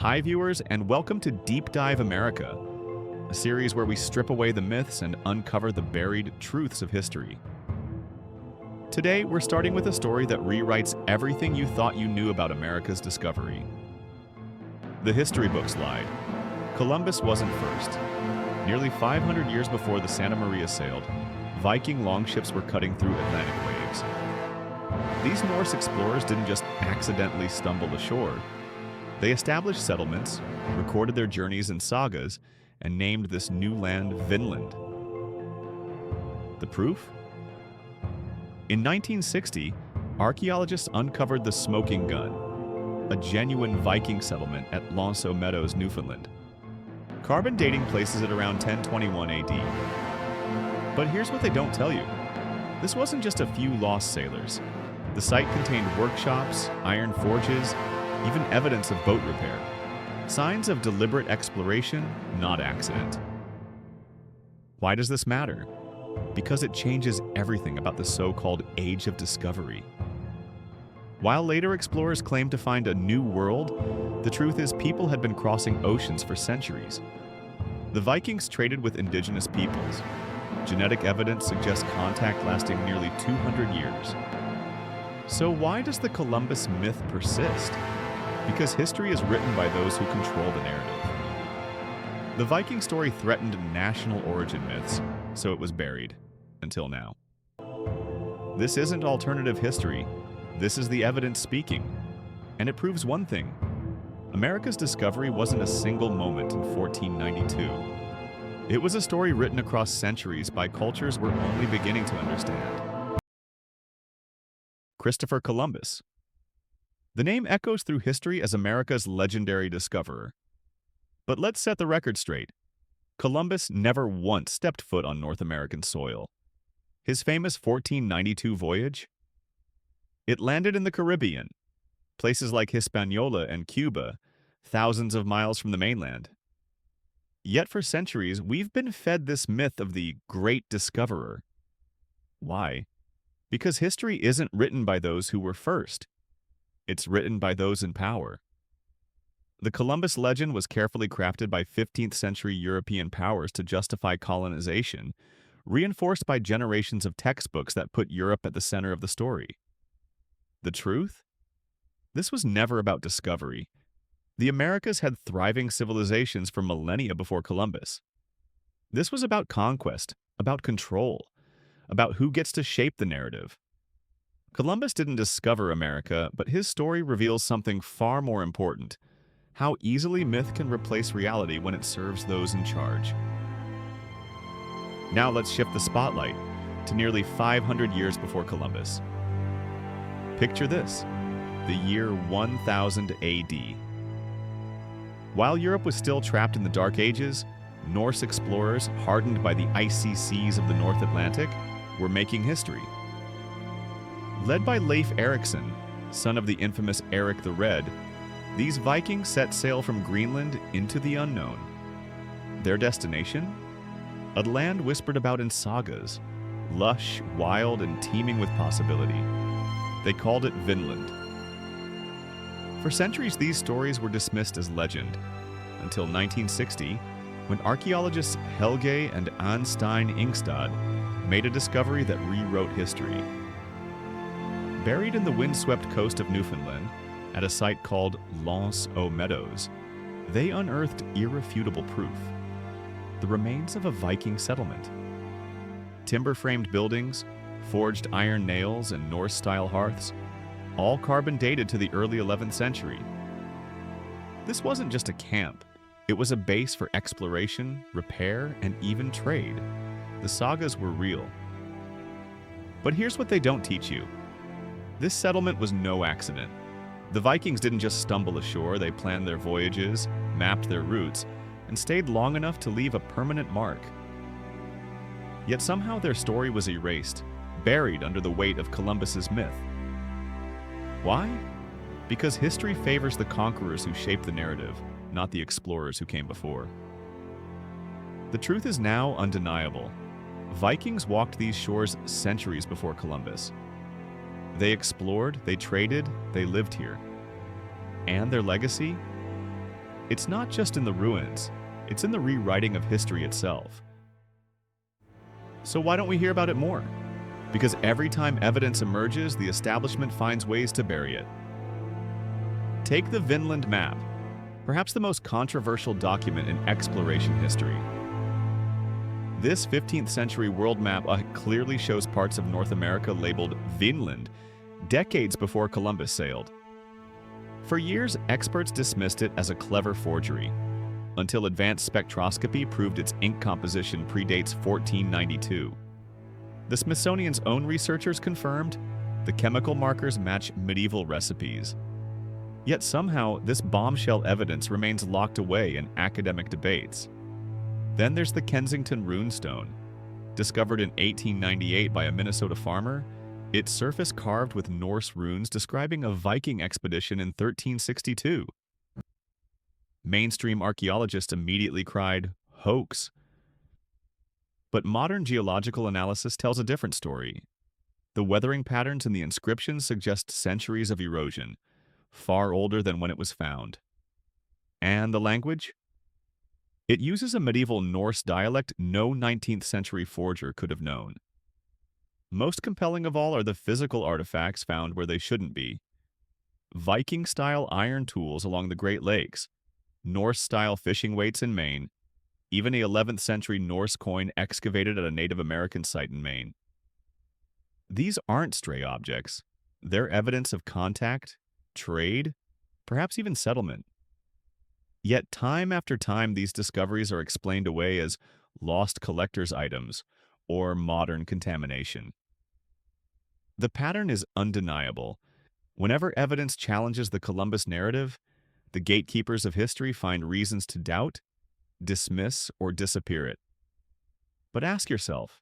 Hi viewers, and welcome to Deep Dive America, a series where we strip away the myths and uncover the buried truths of history. Today, we're starting with a story that rewrites everything you thought you knew about America's discovery. The history books lied. Columbus wasn't first. Nearly 500 years before the Santa Maria sailed, Viking longships were cutting through Atlantic waves. These Norse explorers didn't just accidentally stumble ashore. They established settlements, recorded their journeys in sagas, and named this new land Vinland. The proof? In 1960, archaeologists uncovered the Smoking Gun, a genuine Viking settlement at Meadows, Newfoundland. Carbon dating places it around 1021 AD. But here's what they don't tell you. This wasn't just a few lost sailors. The site contained workshops, iron forges, even evidence of boat repair. Signs of deliberate exploration, not accident. Why does this matter? Because it changes everything about the so-called Age of Discovery. While later explorers claimed to find a new world, the truth is people had been crossing oceans for centuries. The Vikings traded with indigenous peoples. Genetic evidence suggests contact lasting nearly 200 years. So why does the Columbus myth persist? Because history is written by those who control the narrative. The Viking story threatened national origin myths, so it was buried, until now. This isn't alternative history, this is the evidence speaking. And it proves one thing. America's discovery wasn't a single moment in 1492. It was a story written across centuries by cultures we're only beginning to understand. Christopher Columbus. The name echoes through history as America's legendary discoverer. But let's set the record straight. Columbus never once stepped foot on North American soil. His famous 1492 voyage? It landed in the Caribbean, places like Hispaniola and Cuba, thousands of miles from the mainland. Yet for centuries, we've been fed this myth of the Great Discoverer. Why? Because history isn't written by those who were first. It's written by those in power. The Columbus legend was carefully crafted by 15th century European powers to justify colonization, reinforced by generations of textbooks that put Europe at the center of the story. The truth? This was never about discovery. The Americas had thriving civilizations for millennia before Columbus. This was about conquest, about control, about who gets to shape the narrative. Columbus didn't discover America, but his story reveals something far more important: how easily myth can replace reality when it serves those in charge. Now let's shift the spotlight to nearly 500 years before Columbus. Picture this, the year 1000 AD. While Europe was still trapped in the Dark Ages, Norse explorers, hardened by the icy seas of the North Atlantic, were making history. Led by Leif Erikson, son of the infamous Eric the Red, these Vikings set sail from Greenland into the unknown. Their destination? A land whispered about in sagas, lush, wild, and teeming with possibility. They called it Vinland. For centuries, these stories were dismissed as legend, until 1960, when archaeologists Helge and Anstein Ingstad made a discovery that rewrote history. Buried in the windswept coast of Newfoundland, at a site called Meadows, they unearthed irrefutable proof: the remains of a Viking settlement. Timber-framed buildings, forged iron nails, and Norse-style hearths, all carbon dated to the early 11th century. This wasn't just a camp, it was a base for exploration, repair, and even trade. The sagas were real. But here's what they don't teach you. This settlement was no accident. The Vikings didn't just stumble ashore, they planned their voyages, mapped their routes, and stayed long enough to leave a permanent mark. Yet somehow their story was erased, buried under the weight of Columbus's myth. Why? Because history favors the conquerors who shape the narrative, not the explorers who came before. The truth is now undeniable. Vikings walked these shores centuries before Columbus. They explored, they traded, they lived here. And their legacy? it's not just in the ruins, it's in the rewriting of history itself. So why don't we hear about it more? Because every time evidence emerges, the establishment finds ways to bury it. Take the Vinland Map, perhaps the most controversial document in exploration history. This 15th century world map clearly shows parts of North America labeled Vinland, decades before Columbus sailed. For years, experts dismissed it as a clever forgery, until advanced spectroscopy proved its ink composition predates 1492. The Smithsonian's own researchers confirmed the chemical markers match medieval recipes. Yet somehow, this bombshell evidence remains locked away in academic debates. Then there's the Kensington Runestone. Discovered in 1898 by a Minnesota farmer, its surface carved with Norse runes describing a Viking expedition in 1362. Mainstream archaeologists immediately cried, "Hoax." But modern geological analysis tells a different story. The weathering patterns in the inscriptions suggest centuries of erosion, far older than when it was found. And the language? It uses a medieval Norse dialect no 19th century forger could have known. Most compelling of all are the physical artifacts found where they shouldn't be. Viking-style iron tools along the Great Lakes, Norse-style fishing weights in Maine, even a 11th century Norse coin excavated at a Native American site in Maine. These aren't stray objects. They're evidence of contact, trade, perhaps even settlement. Yet time after time, these discoveries are explained away as lost collector's items or modern contamination. The pattern is undeniable. Whenever evidence challenges the Columbus narrative, the gatekeepers of history find reasons to doubt, dismiss, or disappear it. But ask yourself,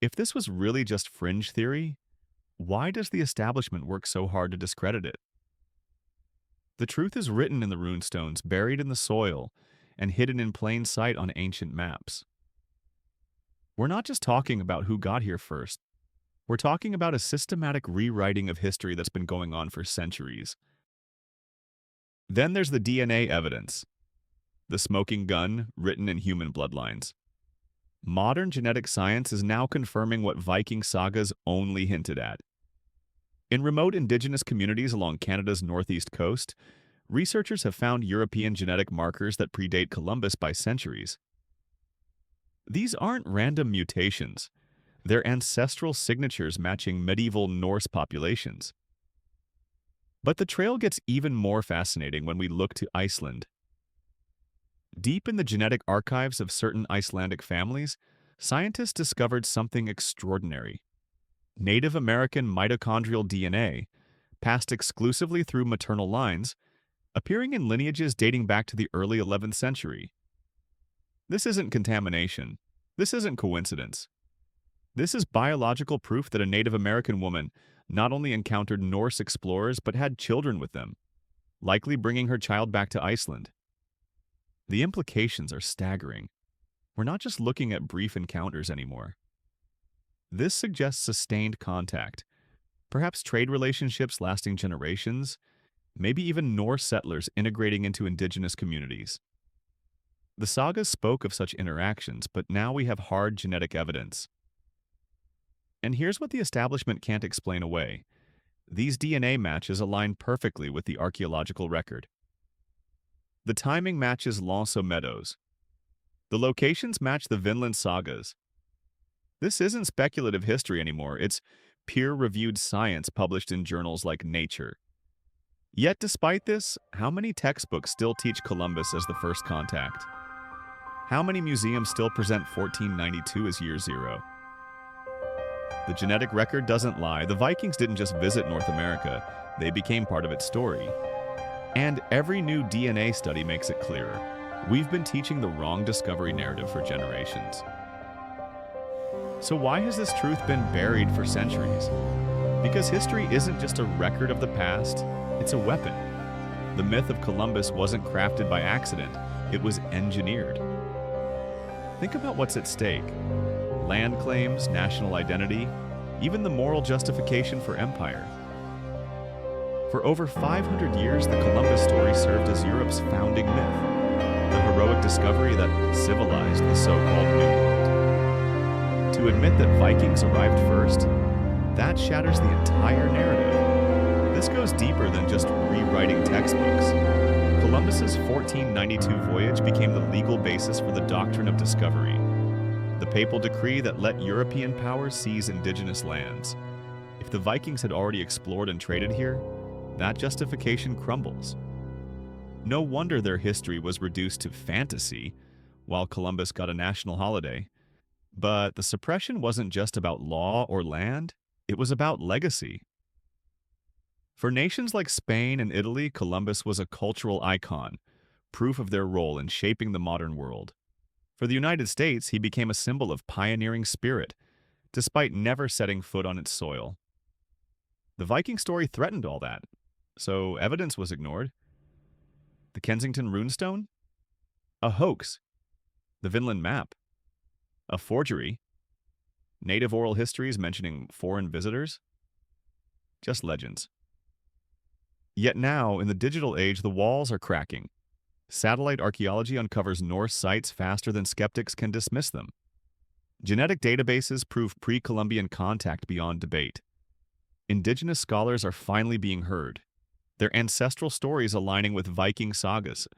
if this was really just fringe theory, why does the establishment work so hard to discredit it? The truth is written in the runestones, buried in the soil, and hidden in plain sight on ancient maps. We're not just talking about who got here first. We're talking about a systematic rewriting of history that's been going on for centuries. Then there's the DNA evidence. The smoking gun written in human bloodlines. Modern genetic science is now confirming what Viking sagas only hinted at. In remote indigenous communities along Canada's northeast coast, researchers have found European genetic markers that predate Columbus by centuries. These aren't random mutations. They're ancestral signatures matching medieval Norse populations. But the trail gets even more fascinating when we look to Iceland. Deep in the genetic archives of certain Icelandic families, scientists discovered something extraordinary. Native American mitochondrial DNA, passed exclusively through maternal lines, appearing in lineages dating back to the early 11th century. This isn't contamination. This isn't coincidence. This is biological proof that a Native American woman not only encountered Norse explorers but had children with them, likely bringing her child back to Iceland. The implications are staggering. We're not just looking at brief encounters anymore. This suggests sustained contact, perhaps trade relationships lasting generations, maybe even Norse settlers integrating into indigenous communities. The sagas spoke of such interactions, but now we have hard genetic evidence. And here's what the establishment can't explain away. These DNA matches align perfectly with the archaeological record. The timing matches Meadows. The locations match the Vinland sagas. This isn't speculative history anymore, it's peer-reviewed science published in journals like Nature. Yet despite this, how many textbooks still teach Columbus as the first contact? How many museums still present 1492 as year zero? The genetic record doesn't lie. The Vikings didn't just visit North America, they became part of its story. And every new DNA study makes it clearer. We've been teaching the wrong discovery narrative for generations. So why has this truth been buried for centuries? Because history isn't just a record of the past, it's a weapon. The myth of Columbus wasn't crafted by accident, it was engineered. Think about what's at stake. Land claims, national identity, even the moral justification for empire. For over 500 years, the Columbus story served as Europe's founding myth, the heroic discovery that civilized the so-called New World. To admit that Vikings arrived first, that shatters the entire narrative. This goes deeper than just rewriting textbooks. Columbus's 1492 voyage became the legal basis for the doctrine of discovery, the papal decree that let European powers seize indigenous lands. If the Vikings had already explored and traded here, that justification crumbles. No wonder their history was reduced to fantasy, while Columbus got a national holiday. But the suppression wasn't just about law or land, it was about legacy. For nations like Spain and Italy, Columbus was a cultural icon, proof of their role in shaping the modern world. For the United States, he became a symbol of pioneering spirit, despite never setting foot on its soil. The Viking story threatened all that, so evidence was ignored. The Kensington Runestone? A hoax. The Vinland Map? A forgery. Native oral histories mentioning foreign visitors? Just legends. Yet now, in the digital age, the walls are cracking. Satellite archaeology uncovers Norse sites faster than skeptics can dismiss them. Genetic databases prove pre-Columbian contact beyond debate. Indigenous scholars are finally being heard, their ancestral stories aligning with Viking sagas.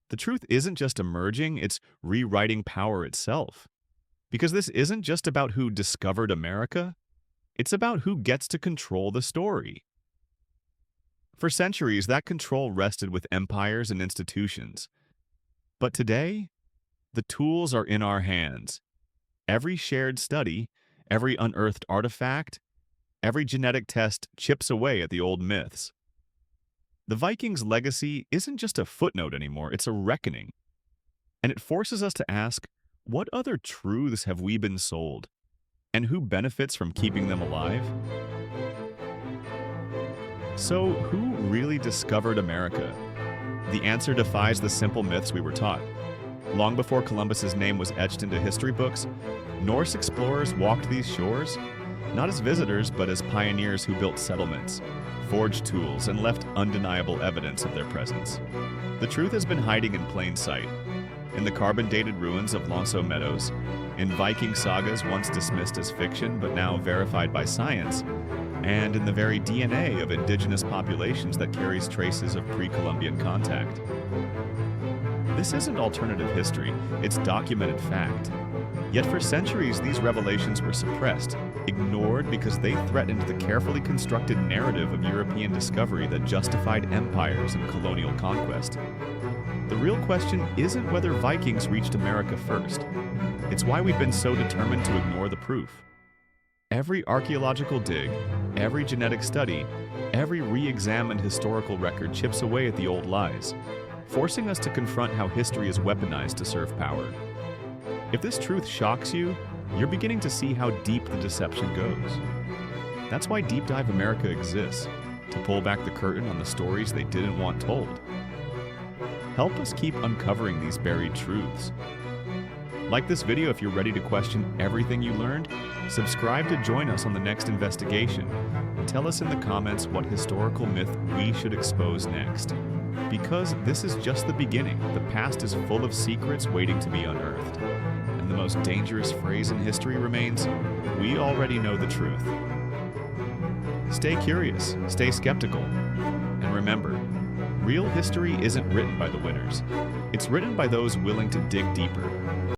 The truth isn't just emerging, it's rewriting power itself. Because this isn't just about who discovered America, it's about who gets to control the story. For centuries, that control rested with empires and institutions. But today, the tools are in our hands. Every shared study, every unearthed artifact, every genetic test chips away at the old myths. The Vikings' legacy isn't just a footnote anymore, it's a reckoning. And it forces us to ask, what other truths have we been sold? And who benefits from keeping them alive? So, who really discovered America? The answer defies the simple myths we were taught. Long before Columbus's name was etched into history books, Norse explorers walked these shores, not as visitors, but as pioneers who built settlements, forged tools, and left undeniable evidence of their presence. The truth has been hiding in plain sight, in the carbon-dated ruins of Meadows, in Viking sagas once dismissed as fiction but now verified by science, and in the very DNA of indigenous populations that carries traces of pre-Columbian contact. This isn't alternative history, it's documented fact. Yet for centuries, these revelations were suppressed, ignored because they threatened the carefully constructed narrative of European discovery that justified empires and colonial conquest. The real question isn't whether Vikings reached America first. It's why we've been so determined to ignore the proof. Every archaeological dig, every genetic study, every re-examined historical record chips away at the old lies, forcing us to confront how history is weaponized to serve power. If this truth shocks you, you're beginning to see how deep the deception goes. That's why Deep Dive America exists, to pull back the curtain on the stories they didn't want told. Help us keep uncovering these buried truths. Like this video if you're ready to question everything you learned. Subscribe to join us on the next investigation. And tell us in the comments what historical myth we should expose next. Because this is just the beginning. The past is full of secrets waiting to be unearthed. And the most dangerous phrase in history remains, we already know the truth. Stay curious, stay skeptical, and remember, real history isn't written by the winners. It's written by those willing to dig deeper.